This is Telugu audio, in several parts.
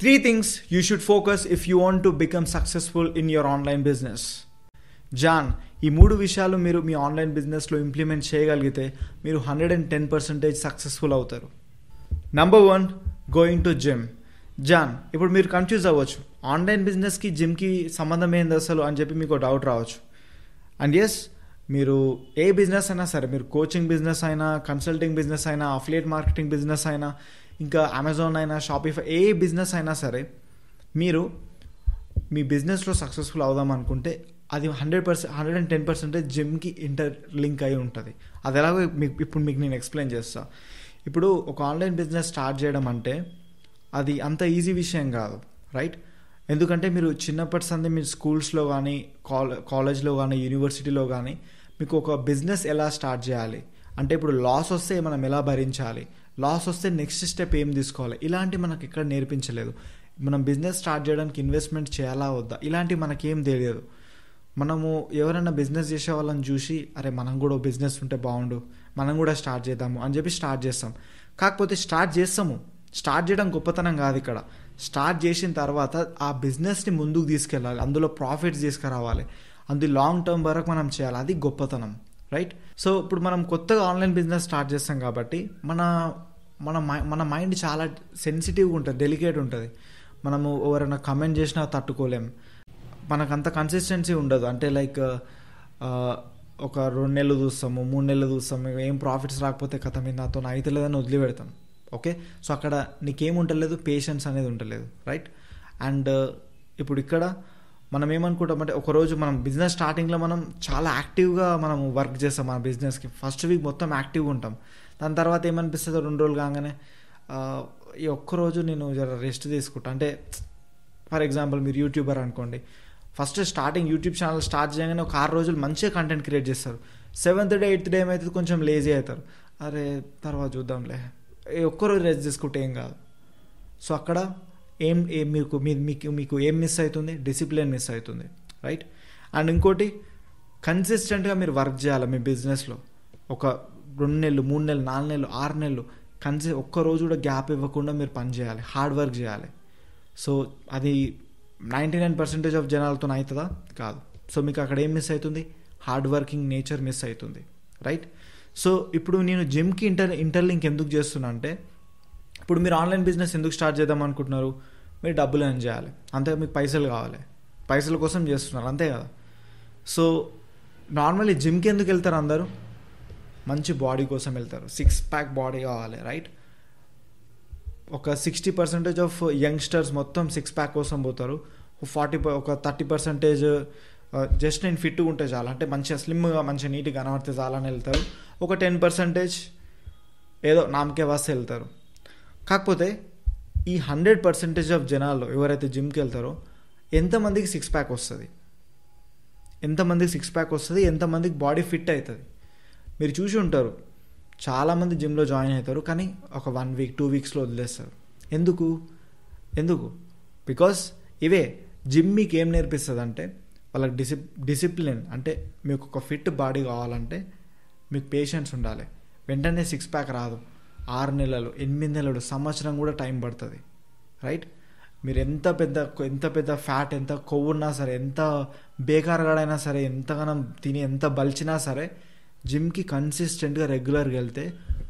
3 things you should focus if you want to become successful in your online business. John, ఈ 3 విషయాలు మీరు మీ ఆన్లైన్ బిజినెస్లో ఇంప్లిమెంట్ చేయగలిగితే మీరు 110% సక్సెస్ఫుల్ అవుతారు. Number 1, going to gym. John, ఇప్పుడు మీరు కన్ఫ్యూజ్ అవ్వచ్చు, ఆన్లైన్ బిజినెస్కి జిమ్కి సంబంధం ఏంది అసలు అని చెప్పి మీకు డౌట్ రావచ్చు. అండ్ ఎస్, మీరు ఏ బిజినెస్ అయినా సరే, మీరు కోచింగ్ బిజినెస్ అయినా, కన్సల్టింగ్ బిజినెస్ అయినా, అఫిలియేట్ మార్కెటింగ్ బిజినెస్ అయినా, ఇంకా అమెజాన్ అయినా, షాపిఫై, ఏ బిజినెస్ అయినా సరే, మీరు మీ బిజినెస్లో సక్సెస్ఫుల్ అవుదాం అనుకుంటే అది 110% జిమ్కి లింక్ అయి ఉంటుంది. అది ఎలాగో మీకు నేను ఎక్స్ప్లెయిన్ చేస్తాను. ఇప్పుడు ఒక ఆన్లైన్ బిజినెస్ స్టార్ట్ చేయడం అంటే అది అంత ఈజీ విషయం కాదు, రైట్? ఎందుకంటే మీరు చిన్నప్పటి సంది మీరు స్కూల్స్లో కానీ, కాలేజ్లో కానీ, యూనివర్సిటీలో కానీ మీకు ఒక బిజినెస్ ఎలా స్టార్ట్ చేయాలి అంటే, ఇప్పుడు లాస్ వస్తే మనం ఎలా భరించాలి, లాస్ వస్తే నెక్స్ట్ స్టెప్ ఏం తీసుకోవాలి, ఇలాంటి మనకి ఎక్కడ నేర్పించలేదు. మనం బిజినెస్ స్టార్ట్ చేయడానికి ఇన్వెస్ట్మెంట్ చేయాలా వద్దా, ఇలాంటి మనకేం తెలియదు. మనము ఎవరైనా బిజినెస్ చేసే వాళ్ళని చూసి, అరే మనం కూడా బిజినెస్ ఉంటే బాగుండు, మనం కూడా స్టార్ట్ చేద్దాము అని చెప్పి స్టార్ట్ చేస్తాం. కాకపోతే స్టార్ట్ చేయడం గొప్పతనం కాదు. ఇక్కడ స్టార్ట్ చేసిన తర్వాత ఆ బిజినెస్ని ముందుకు తీసుకెళ్ళాలి, అందులో ప్రాఫిట్స్ తీసుకురావాలి, అందులో లాంగ్ టర్మ్ వరకు మనం చేయాలి, అది గొప్పతనం, రైట్? సో ఇప్పుడు మనం కొత్తగా ఆన్లైన్ బిజినెస్ స్టార్ట్ చేస్తాం కాబట్టి మన మైండ్ చాలా సెన్సిటివ్గా ఉంటుంది, డెలికేట్ ఉంటుంది. మనము ఎవరైనా కమెంట్ చేసినా తట్టుకోలేం, మనకంత కన్సిస్టెన్సీ ఉండదు. అంటే లైక్ ఒక 2 నెలలు చూస్తాము, 3 నెలలు చూస్తాము, ఏం ప్రాఫిట్స్ రాకపోతే కథ మీద నాతో అయితే లేదని వదిలిపెడతాం. ఓకే, సో అక్కడ నీకేం ఉండలేదు, పేషెన్స్ అనేది ఉండలేదు, రైట్? అండ్ ఇప్పుడు ఇక్కడ మనం ఏమనుకుంటామంటే, ఒకరోజు మనం బిజినెస్ స్టార్టింగ్లో మనం చాలా యాక్టివ్గా మనం వర్క్ చేస్తాం మన బిజినెస్కి. ఫస్ట్ వీక్ మొత్తం యాక్టివ్గా ఉంటాం. దాని తర్వాత ఏమనిపిస్తుందో 2 రోజులు కాగానే ఈ ఒక్కరోజు నేను రెస్ట్ తీసుకుంటా. అంటే ఫర్ ఎగ్జాంపుల్ మీరు యూట్యూబర్ అనుకోండి, first starting YouTube channel start చేయగానే ఒక 6 రోజులు మంచిగా కంటెంట్ క్రియేట్ చేస్తారు. 7th డే 8th డే ఏమైతే కొంచెం లేజీ అవుతారు, అరే తర్వాత చూద్దాంలే, ఒక్కరోజు రెస్ట్ తీసుకుంటే ఏం కాదు. సో అక్కడ మీకు ఏం మిస్ అవుతుంది? డిసిప్లిన్ మిస్ అవుతుంది, రైట్? అండ్ ఇంకోటి, కన్సిస్టెంట్గా మీరు వర్క్ చేయాలి మీ బిజినెస్లో. ఒక 2 నెలలు, 3 నెలలు, 4 నెలలు, 6 నెలలు ఒక్కరోజు కూడా గ్యాప్ ఇవ్వకుండా మీరు పని చేయాలి, హార్డ్ వర్క్ చేయాలి. సో అది 99% ఆఫ్ జనాలతో అవుతుందా? కాదు. సో మీకు అక్కడ ఏం మిస్ అవుతుంది? హార్డ్ వర్కింగ్ నేచర్ మిస్ అవుతుంది, రైట్? సో ఇప్పుడు నేను జిమ్కి ఇంటర్లింక్ ఎందుకు చేస్తున్నా అంటే, ఇప్పుడు మీరు ఆన్లైన్ బిజినెస్ ఎందుకు స్టార్ట్ చేద్దాం అనుకుంటున్నారు? మీరు డబ్బులు ఎర్న్ చేయాలి, అంతే, మీకు పైసలు కావాలి, పైసల కోసం చేస్తున్నారు, అంతే కదా? సో నార్మల్లీ జిమ్కి ఎందుకు వెళ్తారు అందరూ? మంచి బాడీ కోసం వెళ్తారు, 6 ప్యాక్ బాడీ కావాలి, రైట్? ఒక 60% ఆఫ్ యంగ్స్టర్స్ మొత్తం 6 ప్యాక్ కోసం పోతారు. ఒక 30% జస్ట్ నేను ఫిట్గా ఉంటే చాలా, అంటే మంచిగా స్లిమ్గా మంచిగా నీట్గా కనబడితే చాలా అని వెళ్తారు. ఒక 10% ఏదో నామకే వాస్తే వెళ్తారు. కాకపోతే ఈ 100% ఆఫ్ జనాల్లో ఎవరైతే జిమ్కి వెళ్తారో ఎంతమందికి 6 ప్యాక్ వస్తుంది? ఎంతమందికి బాడీ ఫిట్ అవుతుంది? మీరు చూసి ఉంటారు, చాలామంది జిమ్లో జాయిన్ అవుతారు, కానీ ఒక 1 వీక్ 2 వీక్స్లో వదిలేస్తారు. ఎందుకు? బికాస్ జిమ్ మీకు ఏం నేర్పిస్తుంది అంటే, వాళ్ళకి డిసిప్లిన్. అంటే మీకు ఒక ఫిట్ బాడీ కావాలంటే మీకు పేషెన్స్ ఉండాలి. వెంటనే 6 ప్యాక్ రాదు, 6 నెలలు, 8 నెలలు, సంవత్సరం కూడా టైం పడుతుంది, రైట్? మీరు ఎంత పెద్ద ఫ్యాట్, ఎంత కొవ్వున్నా సరే, ఎంత బేకారగాడైనా సరే, ఎంతగానో తిని ఎంత బలిచినా సరే, జిమ్కి కన్సిస్టెంట్గా రెగ్యులర్గా వెళ్తే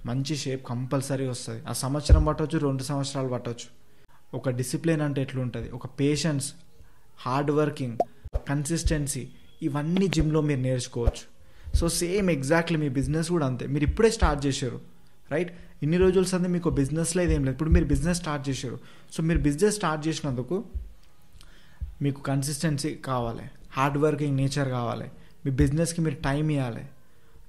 మంచి షేప్ కంపల్సరీ వస్తుంది. ఆ సంవత్సరం పట్టవచ్చు, 2 సంవత్సరాలు పట్టవచ్చు. ఒక డిసిప్లిన్ అంటే ఎట్లుంటుంది, ఒక పేషెన్స్, హార్డ్ వర్కింగ్, కన్సిస్టెన్సీ, ఇవన్నీ జిమ్లో మీరు నేర్చుకోవచ్చు. సో సేమ్ ఎగ్జాక్ట్లీ మీ బిజినెస్ కూడా అంతే. మీరు ఇప్పుడే స్టార్ట్ చేశారు, రైట్? ఇన్ని రోజుల సంది మీకు బిజినెస్లో ఇదేం లేదు, ఇప్పుడు మీరు బిజినెస్ స్టార్ట్ చేశారు. సో మీరు బిజినెస్ స్టార్ట్ చేసినందుకు మీకు కన్సిస్టెన్సీ కావాలి, హార్డ్ వర్కింగ్ నేచర్ కావాలి, మీ బిజినెస్కి మీరు టైం ఇవ్వాలి,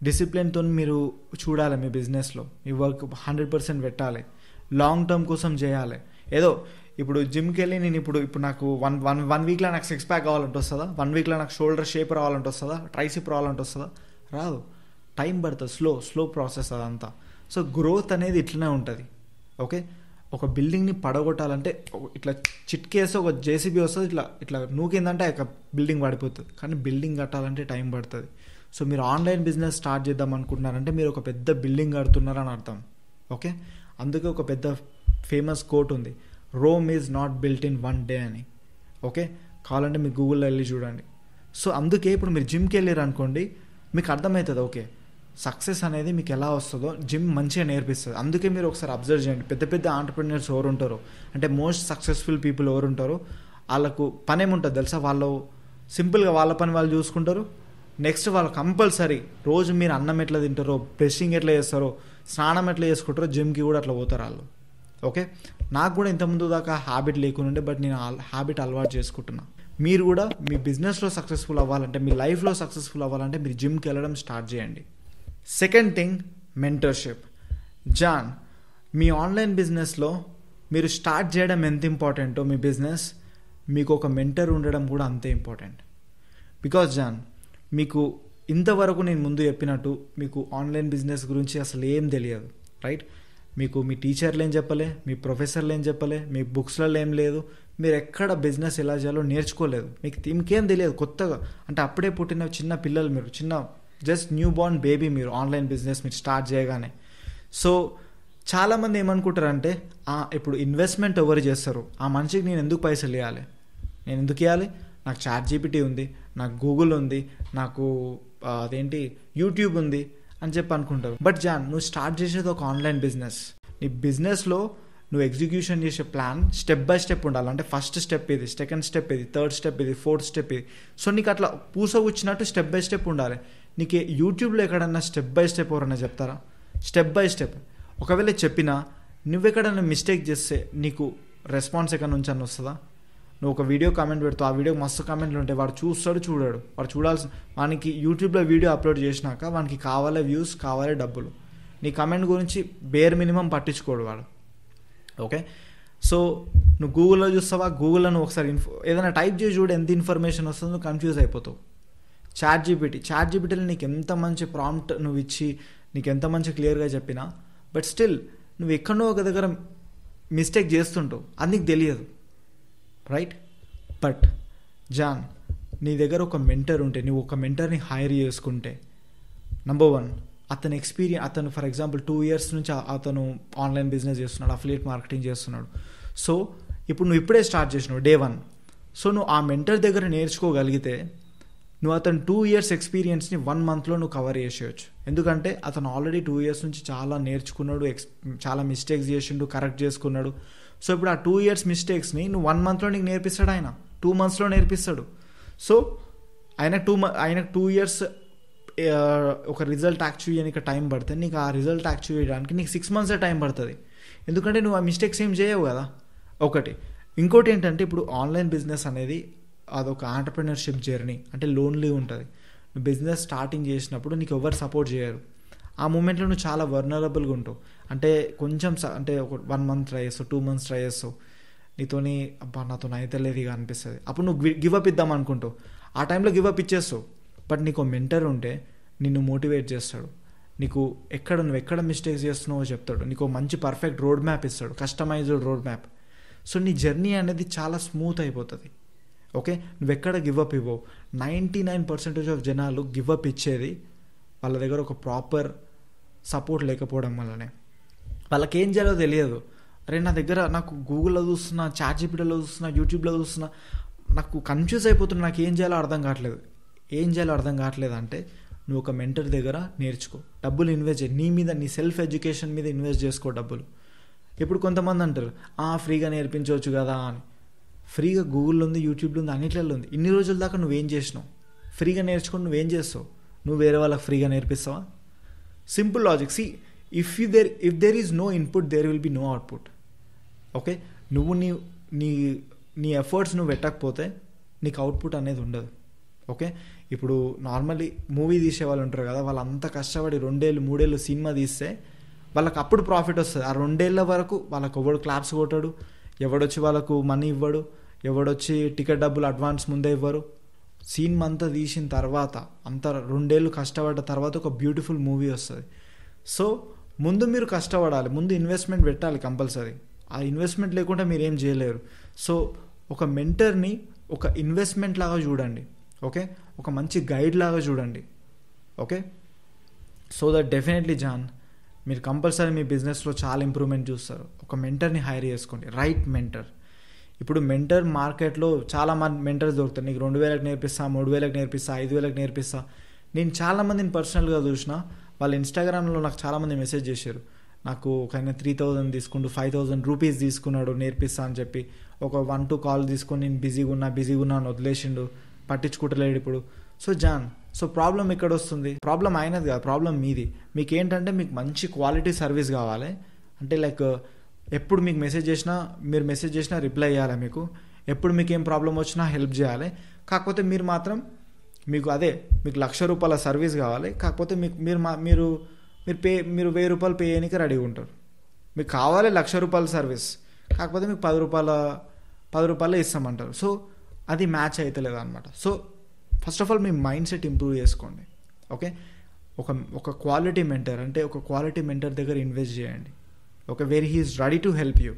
డిసిప్లిన్తో మీరు చూడాలి, మీ బిజినెస్లో మీ వర్క్ 100% పెట్టాలి, లాంగ్ టర్మ్ కోసం చేయాలి. ఏదో ఇప్పుడు జిమ్కి వెళ్ళి నేను ఇప్పుడు నాకు వన్ వీక్లో నాకు 6 ప్యాక్ కావాలంటే వస్తుందా? 1 వీక్లో నాకు షోల్డర్ షేప్ రావాలంటే వస్తుందా? ట్రైసిప్ రావాలంటే వస్తుందా? రాదు, టైం పడుతుంది, స్లో ప్రాసెస్ అదంతా. సో గ్రోత్ అనేది ఇట్లనే ఉంటుంది, ఓకే? ఒక బిల్డింగ్ని పడగొట్టాలంటే ఇట్లా చిట్కేస్తే ఒక జేసీబీ వస్తుంది, ఇట్లా నూకిందంటే ఒక బిల్డింగ్ పడిపోతుంది. కానీ బిల్డింగ్ కట్టాలంటే టైం పడుతుంది. సో మీరు ఆన్లైన్ బిజినెస్ స్టార్ట్ చేద్దాం అనుకుంటున్నారంటే మీరు ఒక పెద్ద బిల్డింగ్ కడుతున్నారని అర్థం, ఓకే? అందుకే ఒక పెద్ద ఫేమస్ కోట్ ఉంది, Rome is not built in one day అని. ఓకే, కావాలంటే మీరు గూగుల్లో వెళ్ళి చూడండి. సో అందుకే ఇప్పుడు మీరు జిమ్కి వెళ్ళారు అనుకోండి, మీకు అర్థమవుతుంది ఓకే సక్సెస్ అనేది మీకు ఎలా వస్తుందో జిమ్ మంచిగా నేర్పిస్తుంది. అందుకే మీరు ఒకసారి అబ్జర్వ్ చేయండి, పెద్ద పెద్ద ఆంటర్ప్రెన్యూర్స్ ఎవరు ఉంటారో, అంటే మోస్ట్ సక్సెస్ఫుల్ పీపుల్ ఎవరు ఉంటారో వాళ్ళకు పని ఏముంటుంది తెలుసా, వాళ్ళు సింపుల్గా వాళ్ళ పని వాళ్ళు చూసుకుంటారు. నెక్స్ట్ వాళ్ళు కంపల్సరీ రోజు మీరు అన్నం ఎట్లా తింటారో, బ్రషింగ్ ఎట్లా చేస్తారో, స్నానం ఎట్లా చేసుకుంటారో, జిమ్కి కూడా అట్లా పోతారు వాళ్ళు. ఓకే, నాకు కూడా ఇంతకుముందు దాకా హ్యాబిట్ లేకుండే, బట్ నేను హ్యాబిట్ అలవాటు చేసుకుంటున్నా. మీరు కూడా మీ బిజినెస్లో సక్సెస్ఫుల్ అవ్వాలంటే, మీ లైఫ్లో సక్సెస్ఫుల్ అవ్వాలంటే మీరు జిమ్కి వెళ్ళడం స్టార్ట్ చేయండి. Second thing, mentorship. జాన్, మీ ఆన్లైన్ బిజినెస్లో మీరు స్టార్ట్ చేయడం ఎంత ఇంపార్టెంటో మీ బిజినెస్, మీకు ఒక మెంటర్ ఉండడం కూడా అంతే ఇంపార్టెంట్. బికాజ్ జాన్, మీకు ఇంతవరకు నేను ముందు చెప్పినట్టు మీకు ఆన్లైన్ బిజినెస్ గురించి అసలు ఏం తెలియదు, రైట్? మీకు మీ టీచర్లు ఏం చెప్పలే, మీ ప్రొఫెసర్లు ఏం చెప్పలే, మీ బుక్స్లలో ఏం లేదు, మీరు ఎక్కడ బిజినెస్ ఎలా చేయాలో నేర్చుకోలేదు, మీకు ఇంకేం తెలియదు కొత్తగా. అంటే అప్పుడే పుట్టిన చిన్న పిల్లలు మీరు, చిన్న జస్ట్ న్యూ బోర్న్ బేబీ మీరు, ఆన్లైన్ బిజినెస్ మీరు స్టార్ట్ చేయగానే. సో చాలామంది ఏమనుకుంటారంటే ఇప్పుడు ఇన్వెస్ట్మెంట్ ఎవరు చేస్తారు, ఆ మనిషికి నేను ఎందుకు పైసలు ఇవ్వాలి, నేను ఎందుకు ఇవ్వాలి, నాకు ChatGPT ఉంది, నాకు గూగుల్ ఉంది, నాకు అదేంటి యూట్యూబ్ ఉంది అని చెప్పి అనుకుంటారు. బట్ జాన్, నువ్వు స్టార్ట్ చేసేది ఒక ఆన్లైన్ బిజినెస్. నీ బిజినెస్లో నువ్వు ఎగ్జిక్యూషన్ చేసే ప్లాన్ స్టెప్ బై స్టెప్ ఉండాలి. అంటే ఫస్ట్ స్టెప్ ఇది, సెకండ్ స్టెప్ ఇది, థర్డ్ స్టెప్ ఇది, ఫోర్త్ స్టెప్ ఇది. సో నీకు అట్లా పూసగుచ్చినట్టు స్టెప్ బై స్టెప్ ఉండాలి. నీకు యూట్యూబ్లో ఎక్కడన్నా స్టెప్ బై స్టెప్ ఎవరన్నా చెప్తారా? Step by step. ఒకవేళ చెప్పినా నువ్వెక్కడన్నా మిస్టేక్ చేస్తే నీకు రెస్పాన్స్ ఎక్కడ నుంచి అని వస్తుందా? నువ్వు ఒక వీడియో కామెంట్ పెడతావు, ఆ వీడియో మస్తు కామెంట్లు ఉంటాయి, వాడు చూస్తాడు చూడాడు, వాడు చూడాల్సిన, వానికి యూట్యూబ్లో వీడియో అప్లోడ్ చేసినాక వానికి కావాలి వ్యూస్, కావాలి డబ్బులు, నీ కమెంట్ గురించి బేర్ మినిమం పట్టించుకోడు వాడు. ఓకే, సో నువ్వు గూగుల్లో చూస్తావా, గూగుల్లో నువ్వు ఒకసారి ఏదైనా టైప్ చేసి చూడు, ఎంత ఇన్ఫర్మేషన్ వస్తుందో నువ్వు కన్ఫ్యూజ్ అయిపోతావు. ChatGPTలో నీకు ఎంత మంచి ప్రాంప్ట్ నువ్వు ఇచ్చి, నీకు ఎంత మంచి క్లియర్గా చెప్పినా, బట్ స్టిల్ నువ్వు ఎక్కడో ఒక దగ్గర మిస్టేక్ చేస్తుంటావు, అది నీకు తెలియదు, రైట్? బట్ జాన్, నీ దగ్గర ఒక మెంటర్ ఉంటే, నువ్వు ఒక మెంటర్ని హైర్ చేసుకుంటే, నెంబర్ 1 అతను ఫర్ ఎగ్జాంపుల్ 2 years నుంచి అతను ఆన్లైన్ బిజినెస్ చేస్తున్నాడు, అఫిలియేట్ మార్కెటింగ్ చేస్తున్నాడు. సో ఇప్పుడు నువ్వు ఇప్పుడే స్టార్ట్ చేసినావు డే 1. సో నువ్వు ఆ మెంటర్ దగ్గర నేర్చుకోగలిగితే నువ్వు అతను 2 years ఎక్స్పీరియన్స్ని 1 monthలో నువ్వు కవర్ చేసేయచ్చు. ఎందుకంటే అతను ఆల్రెడీ 2 years నుంచి చాలా నేర్చుకున్నాడు, చాలా మిస్టేక్స్ చేసిండు, కరెక్ట్ చేసుకున్నాడు. సో ఇప్పుడు ఆ 2 years మిస్టేక్స్ని నువ్వు 1 monthలో నీకు నేర్పిస్తాడు, ఆయన 2 monthsలో నేర్పిస్తాడు. సో ఆయన 2 years ఒక రిజల్ట్ యాక్చువల్ చేయడానికి టైం పడుతుంది, నీకు ఆ రిజల్ట్ యాక్చువల్ చేయడానికి నీకు 6 months టైం పడుతుంది. ఎందుకంటే నువ్వు ఆ మిస్టేక్స్ ఏం చేయవు కదా, ఒకటి. ఇంకోటి ఏంటంటే ఇప్పుడు ఆన్లైన్ బిజినెస్ అనేది అదొక ఆంటర్ప్రెన్యూర్షిప్ జర్నీ, అంటే లోన్లీ ఉంటుంది. నువ్వు బిజినెస్ స్టార్టింగ్ చేసినప్పుడు నీకు ఎవరు సపోర్ట్ చేయరు, ఆ మూమెంట్లో నువ్వు చాలా వర్నరబుల్గా ఉంటావు. అంటే కొంచెం అంటే ఒక 1 month ట్రై చేస్తావు, 2 months ట్రై చేస్తావు, నీతోని నాతో అయితే లేదు ఇక అనిపిస్తుంది, అప్పుడు నువ్వు గివప్ ఇద్దాం అనుకుంటావు, ఆ టైంలో గివప్ ఇచ్చేస్తావు. బట్ నీకు మెంటర్ ఉంటే నిన్ను మోటివేట్ చేస్తాడు, నువ్వు ఎక్కడ మిస్టేక్స్ చేస్తున్నావో చెప్తాడు, నీకు మంచి పర్ఫెక్ట్ రోడ్ మ్యాప్ ఇస్తాడు, కస్టమైజ్డ్ రోడ్ మ్యాప్. సో నీ జర్నీ అనేది చాలా స్మూత్ అయిపోతుంది. ఓకే, నువ్వెక్కడ గివప్ ఇవ్వవు. 99% ఆఫ్ జనాలు గివప్ ఇచ్చేది వాళ్ళ దగ్గర ఒక ప్రాపర్ సపోర్ట్ లేకపోవడం వల్లనే. వాళ్ళకి ఏం చేయాలో తెలియదు. అరే నా దగ్గర నాకు గూగుల్లో చూస్తున్నా, ChatGPTలో చూస్తున్నా, యూట్యూబ్లో చూస్తున్నా, నాకు కన్ఫ్యూజ్ అయిపోతున్నా, నాకు ఏం చేయాలో అర్థం కావట్లేదు. అంటే నువ్వు ఒక మెంటర్ దగ్గర నేర్చుకో, డబ్బులు ఇన్వెస్ట్ చేయి, నీ సెల్ఫ్ ఎడ్యుకేషన్ మీద ఇన్వెస్ట్ చేసుకో డబ్బులు. ఇప్పుడు కొంతమంది అంటారు ఫ్రీగా నేర్పించవచ్చు కదా అని. ఫ్రీగా గూగుల్లో ఉంది, యూట్యూబ్లో ఉంది, అన్నిట్లలో ఉంది. ఇన్ని రోజుల దాకా నువ్వేం చేసినావు? ఫ్రీగా నేర్చుకొని నువ్వేం చేస్తావు? నువ్వు వేరే వాళ్ళకి ఫ్రీగా నేర్పిస్తావా? Simple logic. See, if there is no input there will be no output. Okay, నువ్వు నీ ఎఫర్ట్స్ నువ్వు పెట్టకపోతే నీకు అవుట్పుట్ అనేది ఉండదు. ఓకే, ఇప్పుడు నార్మల్లీ మూవీ తీసే వాళ్ళు ఉంటారు కదా, వాళ్ళు అంతా కష్టపడి 2 ఏళ్ళు 3 ఏళ్ళు సినిమా తీస్తే వాళ్ళకి అప్పుడు ప్రాఫిట్ వస్తుంది. ఆ 2 ఏళ్ళ వరకు వాళ్ళకు ఎవడు క్లాప్స్ కొట్టాడు, ఎవడొచ్చి వాళ్ళకు మనీ ఇవ్వడు, ఎవడొచ్చి టికెట్ డబ్బులు అడ్వాన్స్ ముందే ఇవ్వరు. సినిమా అంతా తీసిన తర్వాత, అంతా 2 ఏళ్ళు కష్టపడ్డ తర్వాత ఒక బ్యూటిఫుల్ మూవీ వస్తుంది. సో ముందు మీరు కష్టపడాలి, ముందు ఇన్వెస్ట్మెంట్ పెట్టాలి కంపల్సరీ. ఆ ఇన్వెస్ట్మెంట్ లేకుండా మీరు ఏం చేయలేరు. సో ఒక మెంటర్ని ఒక ఇన్వెస్ట్మెంట్ లాగా చూడండి. ఓకే, ఒక మంచి గైడ్ లాగా చూడండి. Okay, so that definitely John, మీరు కంపల్సరీ మీ బిజినెస్లో చాలా ఇంప్రూవ్మెంట్ చూస్తారు. ఒక మెంటర్ని హైర్ చేసుకోండి, రైట్ మెంటర్. ఇప్పుడు మెంటర్ మార్కెట్లో చాలా మంది మెంటర్స్ దొరుకుతారు. నీకు 2,000కి నేర్పిస్తా, 3,000కి నేర్పిస్తా, 5,000కి నేర్పిస్తా. నేను చాలామందిని పర్సనల్గా చూసిన, వాళ్ళు ఇన్స్టాగ్రామ్లో నాకు చాలామంది మెసేజ్ చేశారు, నాకు ఒక 3,000 తీసుకుంటూ 5,000 రూపీస్ తీసుకున్నాడు నేర్పిస్తా అని చెప్పి. ఒక 1-2 కాల్ తీసుకొని నేను బిజీగా ఉన్నా అని వదిలేసిండు, పట్టించుకుంటలేడు ఇప్పుడు. సో ప్రాబ్లం ఎక్కడ వస్తుంది? ప్రాబ్లం అయినది కాదు, ప్రాబ్లం మీది. మీకు ఏంటంటే మీకు మంచి క్వాలిటీ సర్వీస్ కావాలి. అంటే లైక్ ఎప్పుడు మీకు మీరు మెసేజ్ చేసినా రిప్లై చేయాలి, మీకు ఎప్పుడు మీకు ఏం ప్రాబ్లం వచ్చినా హెల్ప్ చేయాలి. కాకపోతే మీరు మాత్రం మీకు ₹1,00,000 సర్వీస్ కావాలి. కాకపోతే మీరు 1,000 పే చేయడానికి రెడీగా ఉంటారు. మీకు కావాలి ₹1,00,000 సర్వీస్, కాకపోతే మీకు ₹10 ఇస్తామంటారు. సో అది మ్యాచ్ అవుతలేదు అనమాట. సో ఫస్ట్ ఆఫ్ ఆల్ మీ మైండ్ సెట్ ఇంప్రూవ్ చేసుకోండి. ఓకే, ఒక క్వాలిటీ మెంటర్, అంటే ఒక క్వాలిటీ మెంటర్ దగ్గర ఇన్వెస్ట్ చేయండి. Okay, where he is ready to help you.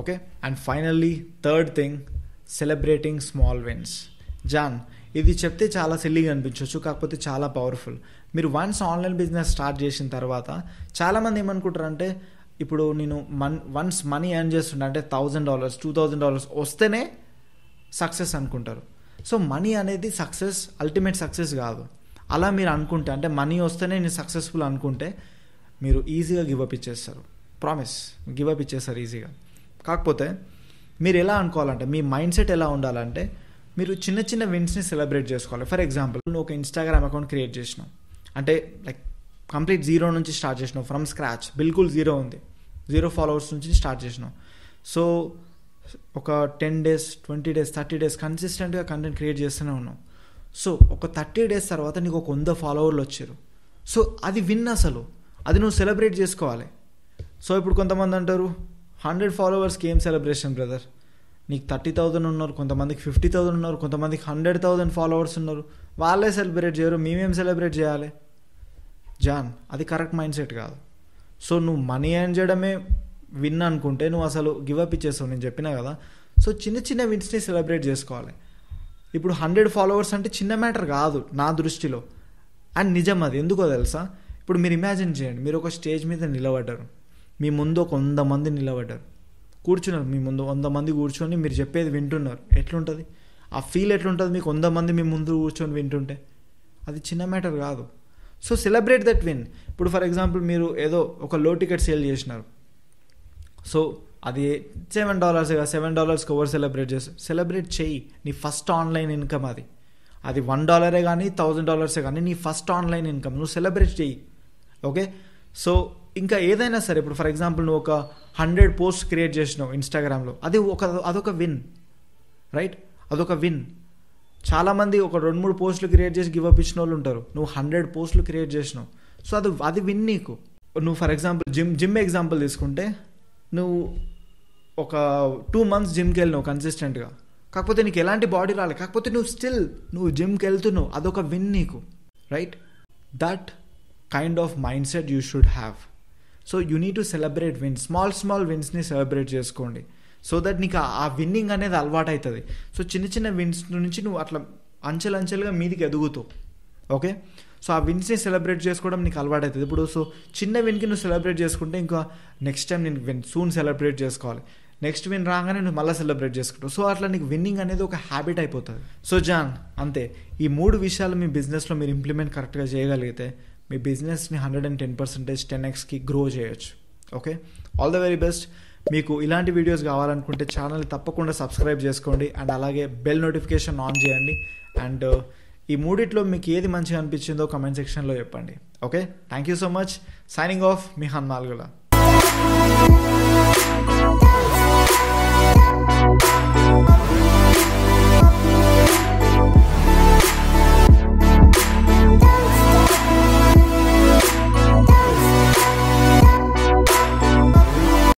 Okay, and finally third thing, celebrating small wins. ఇది చెప్తే చాలా సిల్లీగా అనిపించవచ్చు, కాకపోతే చాలా పవర్ఫుల్. మీరు వన్స్ ఆన్లైన్ బిజినెస్ స్టార్ట్ చేసిన తర్వాత చాలామంది ఏమనుకుంటారంటే, ఇప్పుడు నేను వన్స్ మనీ ఎర్న్ చేస్తుంటే, అంటే $1,000 $2,000 వస్తేనే సక్సెస్ అనుకుంటారు. సో మనీ అనేది అల్టిమేట్ సక్సెస్ కాదు. అలా మీరు అనుకుంటే, అంటే మనీ వస్తేనే నేను సక్సెస్ఫుల్ అనుకుంటే, మీరు ఈజీగా గివప్ ఇచ్చేస్తారు. ప్రామిస్, గివప్ ఇచ్చేస్తారు ఈజీగా. కాకపోతే మీరు ఎలా అనుకోవాలంటే, మీ మైండ్ సెట్ ఎలా ఉండాలంటే, మీరు చిన్న చిన్న విన్స్ని సెలబ్రేట్ చేసుకోవాలి. ఫర్ ఎగ్జాంపుల్, నువ్వు ఒక ఇన్స్టాగ్రామ్ అకౌంట్ క్రియేట్ చేసినావు, అంటే లైక్ కంప్లీట్ జీరో నుంచి స్టార్ట్ చేసినావు, ఫ్రమ్ స్క్రాచ్, బిల్కుల్ జీరో ఉంది, 0 ఫాలోవర్స్ నుంచి స్టార్ట్ చేసినావు. సో ఒక 10 days 20 days 30 days కన్సిస్టెంట్గా కంటెంట్ క్రియేట్ చేస్తూనే ఉన్నావు. సో ఒక 30 days తర్వాత నీకు ఒక 100 ఫాలోవర్లు వచ్చారు. సో అది విన్, అసలు అది నువ్వు సెలబ్రేట్ చేసుకోవాలి. సో ఇప్పుడు కొంతమంది అంటారు, 100 ఫాలోవర్స్కి ఏం సెలబ్రేషన్ బ్రదర్, నీకు 30,000 ఉన్నారు, కొంతమందికి 50,000 ఉన్నారు, కొంతమందికి 100,000 ఫాలోవర్స్ ఉన్నారు, వాళ్ళే సెలబ్రేట్ చేయరు, మేమేం సెలబ్రేట్ చేయాలి? అది కరెక్ట్ మైండ్ సెట్ కాదు. సో నువ్వు మనీ ఎర్న్ చేయడమే విన్ అనుకుంటే నువ్వు అసలు గివప్ ఇచ్చేస్తావు, నేను చెప్పినా కదా. సో చిన్న చిన్న విన్స్ని సెలబ్రేట్ చేసుకోవాలి. ఇప్పుడు 100 ఫాలోవర్స్ అంటే చిన్న మ్యాటర్ కాదు నా దృష్టిలో, అండ్ నిజం అది. ఎందుకో తెలుసా? ఇప్పుడు మీరు ఇమాజిన్ చేయండి, మీరు ఒక స్టేజ్ మీద నిలబడ్డారు, మీ ముందు ఒక 100 మంది నిలబడ్డారు, కూర్చున్నారు, మీ ముందు 100 మంది కూర్చొని మీరు చెప్పేది వింటున్నారు. ఎట్లుంటుంది ఆ ఫీల్? ఎట్లుంటుంది మీకు 100 మంది మీ ముందు కూర్చొని వింటుంటే? అది చిన్న మ్యాటర్ కాదు. So celebrate that win. ఇప్పుడు ఫర్ ఎగ్జాంపుల్, మీరు ఏదో ఒక లో టికెట్ సేల్ చేసినారు, సో అది $7 $7కి ఎవరు సెలబ్రేట్ చేస్తారు? సెలబ్రేట్ చెయ్యి. నీ ఫస్ట్ ఆన్లైన్ ఇన్కమ్ అది $1 కానీ $1,000 కానీ నీ ఫస్ట్ ఆన్లైన్ ఇన్కమ్, నువ్వు సెలబ్రేట్ చెయ్యి. ఓకే, సో ఇంకా ఏదైనా సరే, ఇప్పుడు ఫర్ ఎగ్జాంపుల్ నువ్వు ఒక 100 పోస్ట్ క్రియేట్ చేసినావు ఇన్స్టాగ్రామ్లో, అదొక విన్, రైట్? అదొక విన్. చాలామంది ఒక 2-3 పోస్టులు క్రియేట్ చేసి గివప్ ఇచ్చిన వాళ్ళు ఉంటారు, నువ్వు 100 పోస్టులు క్రియేట్ చేసినావు. సో అది విన్ నీకు. నువ్వు ఫర్ ఎగ్జాంపుల్ జిమ్ ఎగ్జాంపుల్ తీసుకుంటే, నువ్వు ఒక 2 months జిమ్కి వెళ్ళినావు కన్సిస్టెంట్గా, కాకపోతే నీకు ఎలాంటి బాడీ రాలేదు, కాకపోతే నువ్వు జిమ్కి వెళ్తున్నావు, అదొక విన్ నీకు, right? That kind of mindset you should have. So you need to celebrate wins. Small విన్స్ని సెలబ్రేట్ చేసుకోండి, సో దట్ నీకు ఆ విన్నింగ్ అనేది అలవాటు అవుతుంది. సో చిన్న విన్స్ నుంచి నువ్వు అట్లా అంచెలుగా మీదికి ఎదుగుతావు. ఓకే, సో ఆ విన్స్ని సెలబ్రేట్ చేసుకోవడం నీకు అలవాటు అవుతుంది. ఇప్పుడు సో చిన్న విన్కి నువ్వు సెలబ్రేట్ చేసుకుంటే, ఇంకా నెక్స్ట్ టైం నేను సూన్ సెలబ్రేట్ చేసుకోవాలి, నెక్స్ట్ విన్ రాగానే నువ్వు మళ్ళీ సెలబ్రేట్ చేసుకుంటావు. సో అట్లా నీకు విన్నింగ్ అనేది ఒక హ్యాబిట్ అయిపోతుంది. సో అంతే, ఈ 3 విషయాలు మీ బిజినెస్లో మీరు ఇంప్లిమెంట్ కరెక్ట్గా చేయగలిగితే మీ బిజినెస్ని 110% 10x గ్రో చేయొచ్చు. Okay, all the very best. మీకు ఇలాంటి వీడియోస్ కావాలనుకుంటే ఛానల్ తప్పకుండా సబ్స్క్రైబ్ చేసుకోండి, అండ్ అలాగే బెల్ నోటిఫికేషన్ ఆన్ చేయండి. అండ్ ఈ 3 మీకు ఏది మంచిగా అనిపించిందో కమెంట్ సెక్షన్లో చెప్పండి. Okay, thank you so much. Signing off, మీ హన్మాల్గుల.